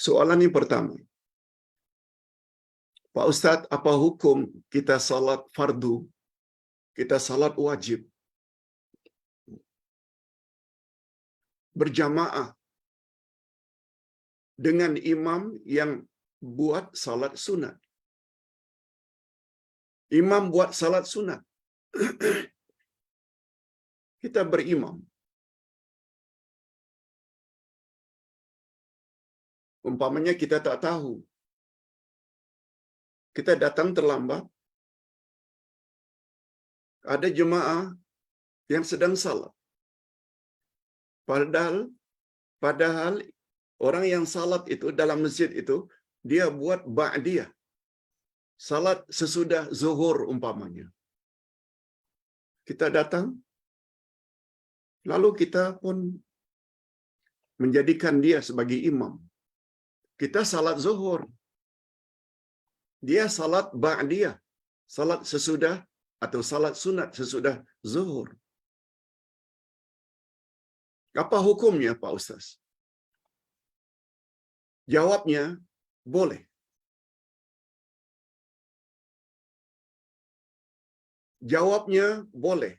Soalan yang pertama, Pak Ustaz, apa hukum kita salat fardu, kita salat wajib berjamaah dengan imam yang buat salat sunat? Imam buat salat sunat. Kita berimam. Umpamanya kita tak tahu. Kita datang terlambat. Ada jemaah yang sedang salat. Padahal orang yang salat itu dalam masjid itu, dia buat ba'diyah. Salat sesudah zuhur umpamanya. Kita datang, lalu kita pun menjadikan dia sebagai imam. Kita salat zuhur. Dia salat ba'diyah. Salat sesudah atau salat sunat sesudah zuhur. Apa hukumnya, Pak Ustaz? Jawabnya, boleh. Jawabnya, boleh.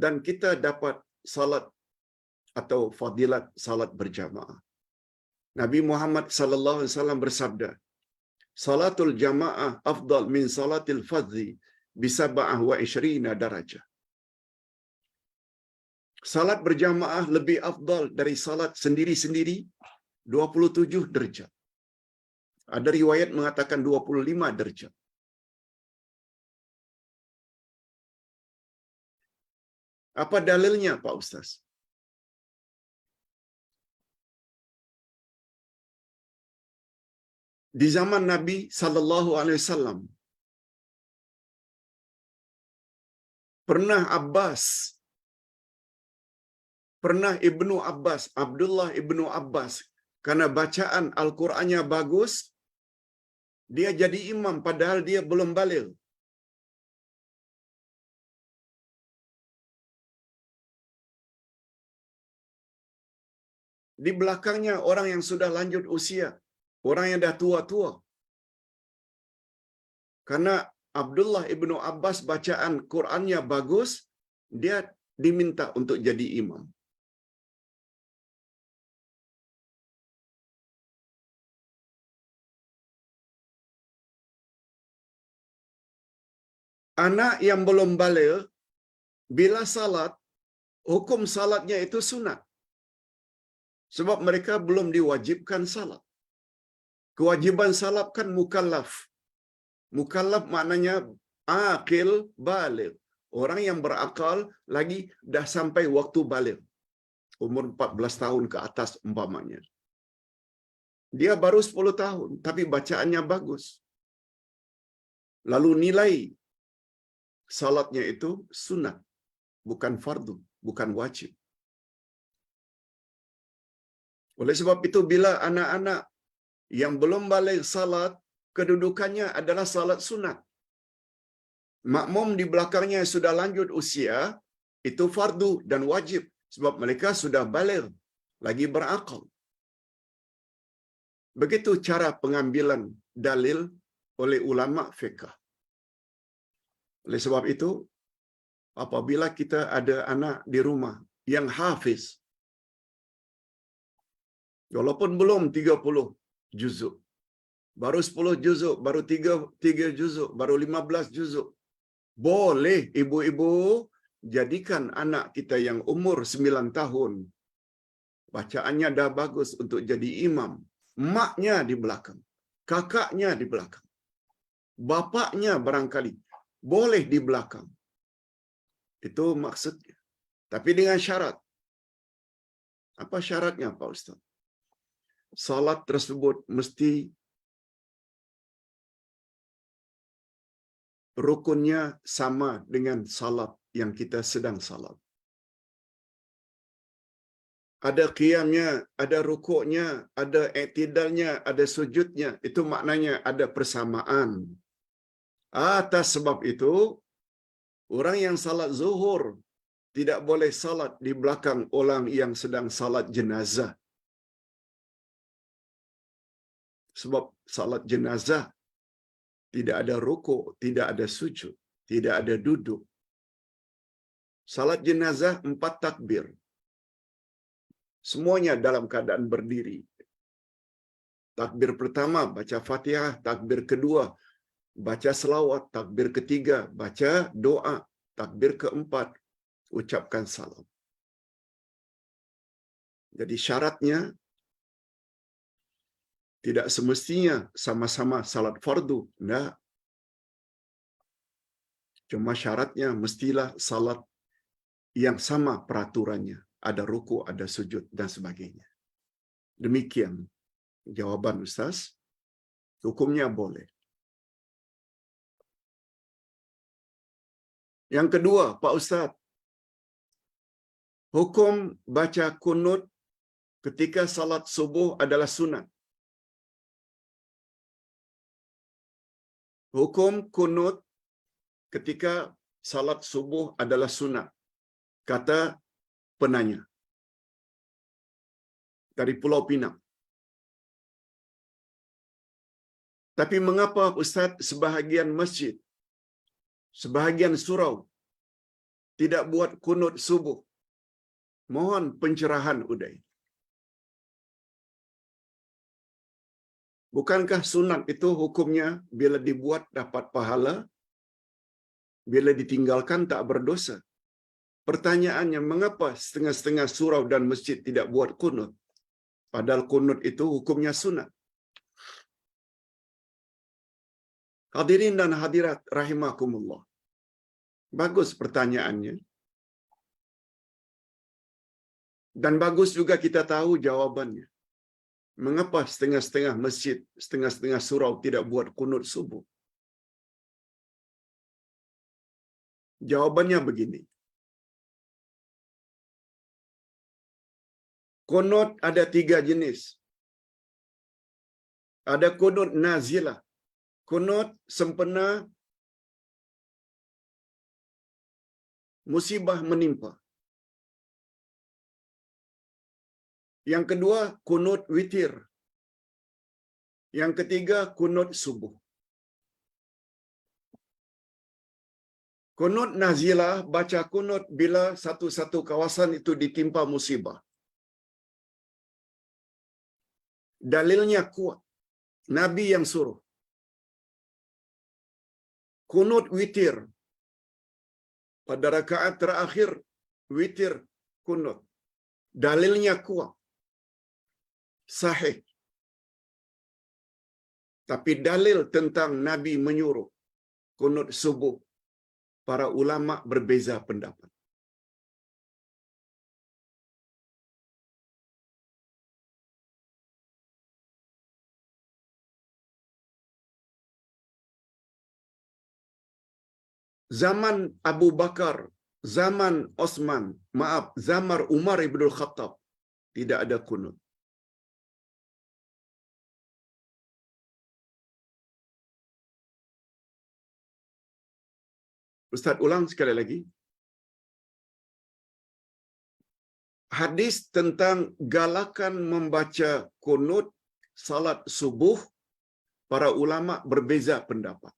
Dan kita dapat salat atau fadilat salat berjamaah. Nabi Muhammad sallallahu alaihi wasallam bersabda, "Salatul jamaah afdal min salatil fadhi bi 27 darajah." Salat berjamaah lebih afdal dari salat sendiri-sendiri 27 derajat. Ada riwayat mengatakan 25 derajat. Apa dalilnya, Pak Ustaz? Di zaman Nabi sallallahu alaihi wasallam pernah Ibnu Abbas, Abdullah Ibnu Abbas, karena bacaan Al-Qur'annya bagus, dia jadi imam padahal dia belum baligh. Di belakangnya orang yang sudah lanjut usia, orang yang dah tua-tua. Karena Abdullah Ibnu Abbas bacaan Qur'annya bagus, dia diminta untuk jadi imam. Anak yang belum baligh, bila salat, hukum salatnya itu sunat. Sebab mereka belum diwajibkan salat. Kewajiban salat kan mukallaf. Mukallaf maknanya akil baligh. Orang yang berakal lagi dah sampai waktu baligh. Umur 14 tahun ke atas umpamanya. Dia baru 10 tahun, tapi bacaannya bagus. Lalu nilai salatnya itu sunat, bukan fardu, bukan wajib. Oleh sebab itu, bila anak-anak yang belum baligh salat, kedudukannya adalah salat sunat. Makmum di belakangnya sudah lanjut usia, itu fardu dan wajib. Sebab mereka sudah baligh, lagi berakal. Begitu cara pengambilan dalil oleh ulama fiqh. Oleh sebab itu, apabila kita ada anak di rumah yang hafiz, walaupun belum 30 juzuk, baru 10 juzuk, baru 3 juzuk, baru 15 juzuk, boleh ibu-ibu jadikan anak kita yang umur 9 tahun, bacaannya dah bagus untuk jadi imam, maknya di belakang, kakaknya di belakang, bapaknya barangkali boleh di belakang. Itu maksudnya. Tapi dengan syarat. Apa syaratnya, Pak Ustaz? Salat tersebut mesti rukunnya sama dengan salat yang kita sedang salat. Ada qiyamnya, ada rukuknya, ada i'tidalnya, ada sujudnya. Itu maknanya ada persamaan. Atas sebab itu, orang yang salat zuhur tidak boleh salat di belakang orang yang sedang salat jenazah. Sebab salat jenazah tidak ada rukuk, tidak ada sujud, tidak ada duduk. Salat jenazah 4 takbir. Semuanya dalam keadaan berdiri. Takbir pertama baca Fatihah, takbir kedua baca selawat, takbir ketiga baca doa, takbir keempat ucapkan salam. Jadi syaratnya tidak semestinya sama-sama salat fardu. Tidak. Cuma syaratnya mestilah salat yang sama peraturannya. Ada ruku, ada sujud, dan sebagainya. Demikian jawaban Ustaz. Hukumnya boleh. Yang kedua, Pak Ustaz. Hukum baca kunut ketika salat subuh adalah sunat. Hukum kunut ketika salat subuh adalah sunat. Kata penanya dari Pulau Pinang. Tapi mengapa Ustaz sebahagian masjid, sebahagian surau tidak buat kunut subuh? Mohon pencerahan Uday. Bukankah sunat itu hukumnya bila dibuat dapat pahala, bila ditinggalkan tak berdosa? Pertanyaannya, mengapa setengah-setengah surau dan masjid tidak buat kunut? Padahal kunut itu hukumnya sunat. Hadirin dan hadirat rahimakumullah. Bagus pertanyaannya. Dan bagus juga kita tahu jawabannya. Mengapa setengah-setengah masjid, setengah-setengah surau tidak buat kunut subuh? Jawabannya begini. Kunut ada 3 jenis. Ada kunut nazilah. Kunut sempena musibah menimpa. Yang kedua, kunut witir. Yang ketiga, kunut subuh. Kunut nazilah, baca kunut bila satu-satu kawasan itu ditimpa musibah. Dalilnya kuat. Nabi yang suruh. Kunut witir. Pada rakaat terakhir, witir kunut. Dalilnya kuat. Sahih. Tapi dalil tentang Nabi menyuruh kunut subuh, para ulama berbeza pendapat. Zaman Abu Bakar, zaman Osman, zaman Umar ibn Khattab, tidak ada kunut. Ustaz ulang sekali lagi. Hadis tentang galakan membaca kunut salat subuh, para ulama berbeza pendapat.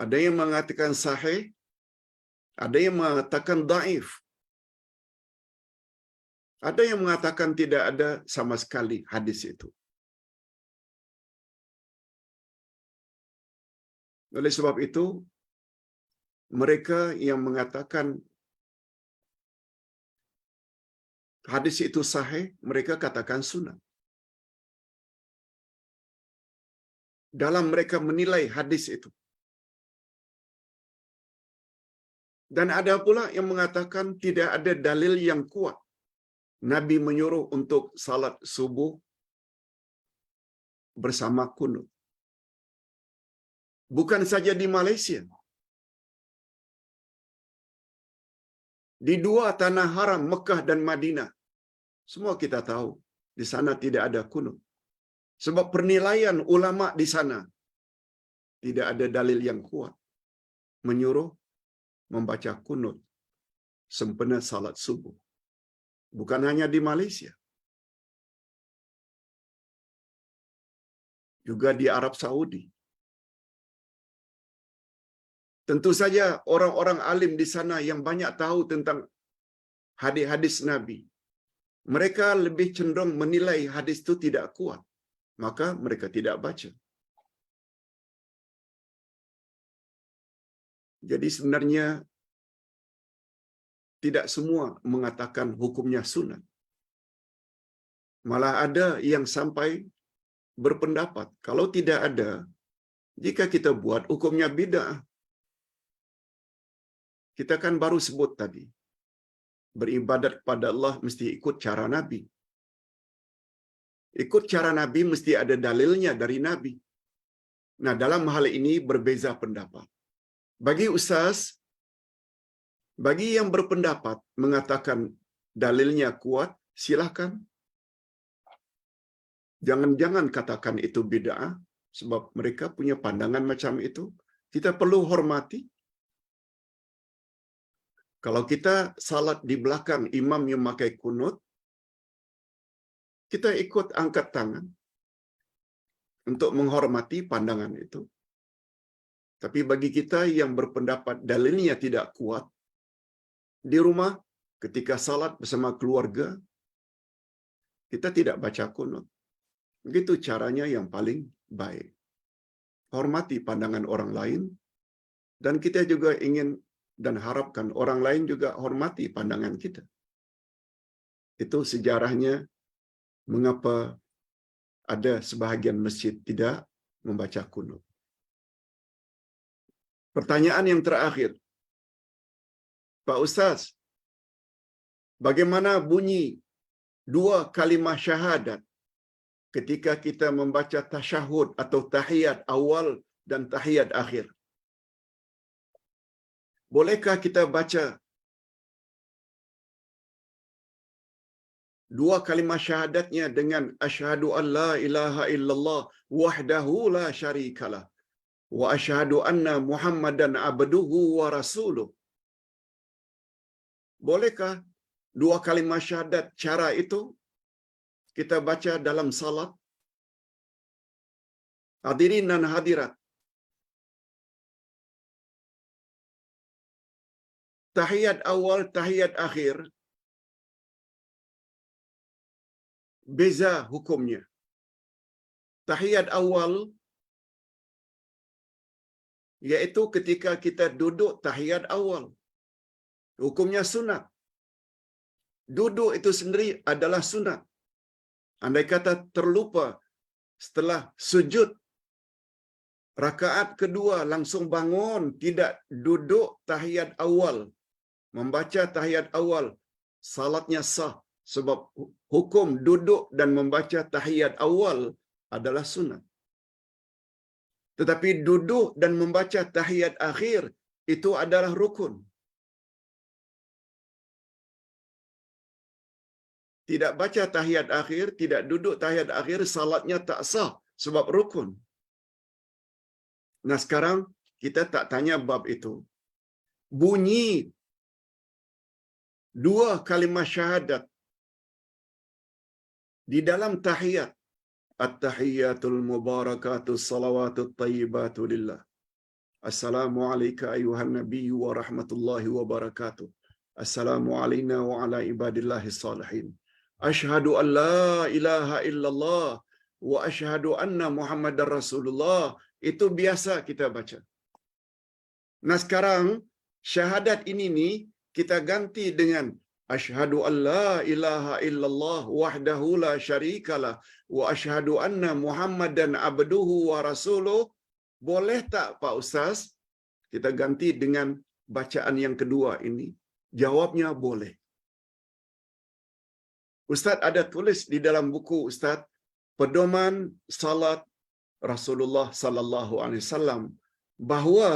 Ada yang mengatakan sahih, ada yang mengatakan dhaif. Ada yang mengatakan tidak ada sama sekali hadis itu. Oleh sebab itu, mereka yang mengatakan hadis itu sahih, mereka katakan sunat. Dalam mereka menilai hadis itu. Dan ada pula yang mengatakan tidak ada dalil yang kuat. Nabi menyuruh untuk salat subuh bersama kunut. Bukan saja di Malaysia. Di 2 tanah haram, Mekah dan Madinah. Semua kita tahu, di sana tidak ada kunut. Sebab penilaian ulama di sana tidak ada dalil yang kuat menyuruh membaca kunut sempena salat subuh. Bukan hanya di Malaysia. juga di Arab Saudi. Tentu saja orang-orang alim di sana yang banyak tahu tentang hadis-hadis Nabi, mereka lebih cenderung menilai hadis itu tidak kuat, maka mereka tidak baca. Jadi sebenarnya tidak semua mengatakan hukumnya sunat. Malah ada yang sampai berpendapat, kalau tidak ada, jika kita buat hukumnya bid'ah. Kita kan baru sebut tadi, beribadat kepada Allah mesti ikut cara Nabi. Ikut cara Nabi mesti ada dalilnya dari Nabi. Nah, dalam hal ini berbeza pendapat. Bagi ustaz, bagi yang berpendapat mengatakan dalilnya kuat, silakan. Jangan-jangan katakan itu bid'ah, sebab mereka punya pandangan macam itu. Kita perlu hormati. Kalau kita salat di belakang imam yang memakai kunut, kita ikut angkat tangan untuk menghormati pandangan itu. Tapi bagi kita yang berpendapat dalilnya tidak kuat, di rumah ketika salat bersama keluarga, kita tidak baca kunut. Begitu caranya yang paling baik. Hormati pandangan orang lain, dan kita juga ingin dan harapkan orang lain juga hormati pandangan kita. Itu sejarahnya mengapa ada sebahagian masjid tidak membaca kunut. Pertanyaan yang terakhir, Pak Ustaz, bagaimana bunyi dua kalimah syahadat ketika kita membaca tasyahud atau tahiyat awal dan tahiyat akhir? Bolehkah kita baca dua kalimah syahadatnya dengan asyhadu an la ilaha illallah wahdahu la syarikalah wa asyhadu anna Muhammadan abduhu wa rasuluh? Bolehkah dua kalimah syahadat cara itu kita baca dalam salat? Hadirin dan hadirat, tahiyat awal, tahiyat akhir, beza hukumnya. Tahiyat awal yaitu ketika kita duduk tahiyat awal, hukumnya sunat. Duduk itu sendiri adalah sunat. Andai kata terlupa setelah sujud rakaat kedua langsung bangun, tidak duduk tahiyat awal, membaca tahiyat awal, salatnya sah, sebab hukum duduk dan membaca tahiyat awal adalah sunat. Tetapi duduk dan membaca tahiyat akhir itu adalah rukun. Tidak baca tahiyat akhir, tidak duduk tahiyat akhir, salatnya tak sah sebab rukun. Nah, sekarang kita tak tanya bab itu. Bunyi dua kalimah syahadat di dalam tahiyat, at-tahiyyatul mubarakatus salawatut tayyibatu lillah. Assalamu alayka ayuhan nabiyyu wa rahmatullahi wa barakatuh. Assalamu alayna wa ala ibadillahi salihin. Ashhadu an la ilaha illallah wa ashhadu anna Muhammadar Rasulullah. Itu biasa kita baca. Nah, sekarang syahadat ini nih kita ganti dengan asyhadu an la ilaha illallah wahdahu la syarikalah wa asyhadu anna Muhammadan abduhu wa rasuluh. Boleh tak Pak Ustaz kita ganti dengan bacaan yang kedua ini? Jawabnya boleh. Ustaz ada tulis di dalam buku Ustaz pedoman salat Rasulullah sallallahu alaihi wasallam bahawa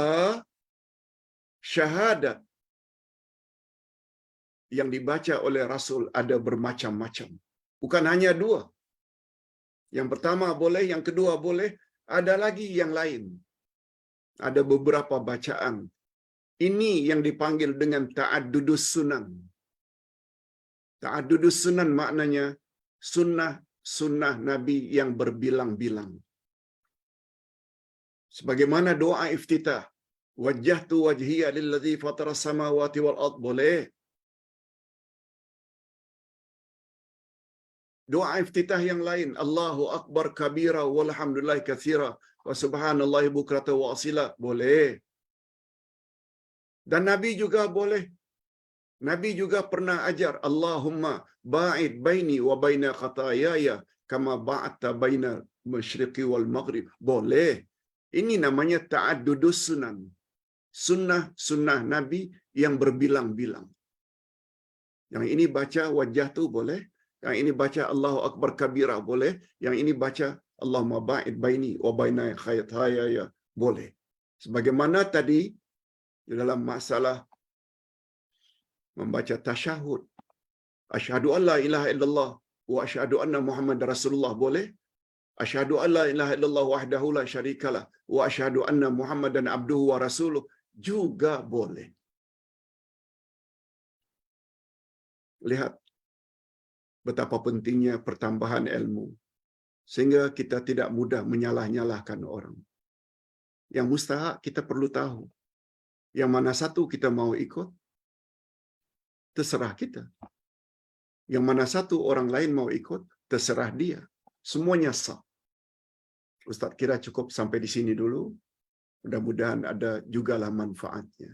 syahadat yang dibaca oleh Rasul ada bermacam-macam. Bukan hanya dua. Yang pertama boleh, yang kedua boleh, ada lagi yang lain. Ada beberapa bacaan. Ini yang dipanggil dengan ta'addudus sunan. Ta'addudus sunan maknanya sunnah Nabi yang berbilang-bilang. Sebagaimana doa iftitah, wajjahtu wajhiya lillazi fatara samawati wal ard, boleh. Doa iftitah yang lain, Allahu akbar kabira walhamdulillahi katsira wa subhanallahi bukrata wa asila, boleh. Dan Nabi juga boleh. Nabi juga pernah ajar, Allahumma ba'id baini wa baina khataayaya kama ba'adta baina masyriqi wal maghrib. Boleh. Ini namanya ta'addudus sunan. Sunnah Nabi yang berbilang-bilang. Yang ini baca wajah tu boleh. Yang ini baca Allahu akbar kabira boleh. Yang ini baca Allahumma ba'id baini wa baina khataayaya boleh. Sebagaimana tadi dalam masalah membaca tasyahud, asyhadu an la ilaha illallah wa asyhadu anna Muhammadar Rasulullah boleh. Asyhadu an la ilaha illallah wahdahu la syarikalah wa asyhadu anna Muhammadan abduhu wa rasuluh juga boleh. Lihat betapa pentingnya pertambahan ilmu sehingga kita tidak mudah menyalah-nyalahkan orang. Yang mustahak kita perlu tahu. Yang mana satu kita mau ikut, terserah kita. Yang mana satu orang lain mau ikut, terserah dia. Semuanya sah. Ustaz kira cukup sampai di sini dulu. Mudah-mudahan ada jugalah manfaatnya.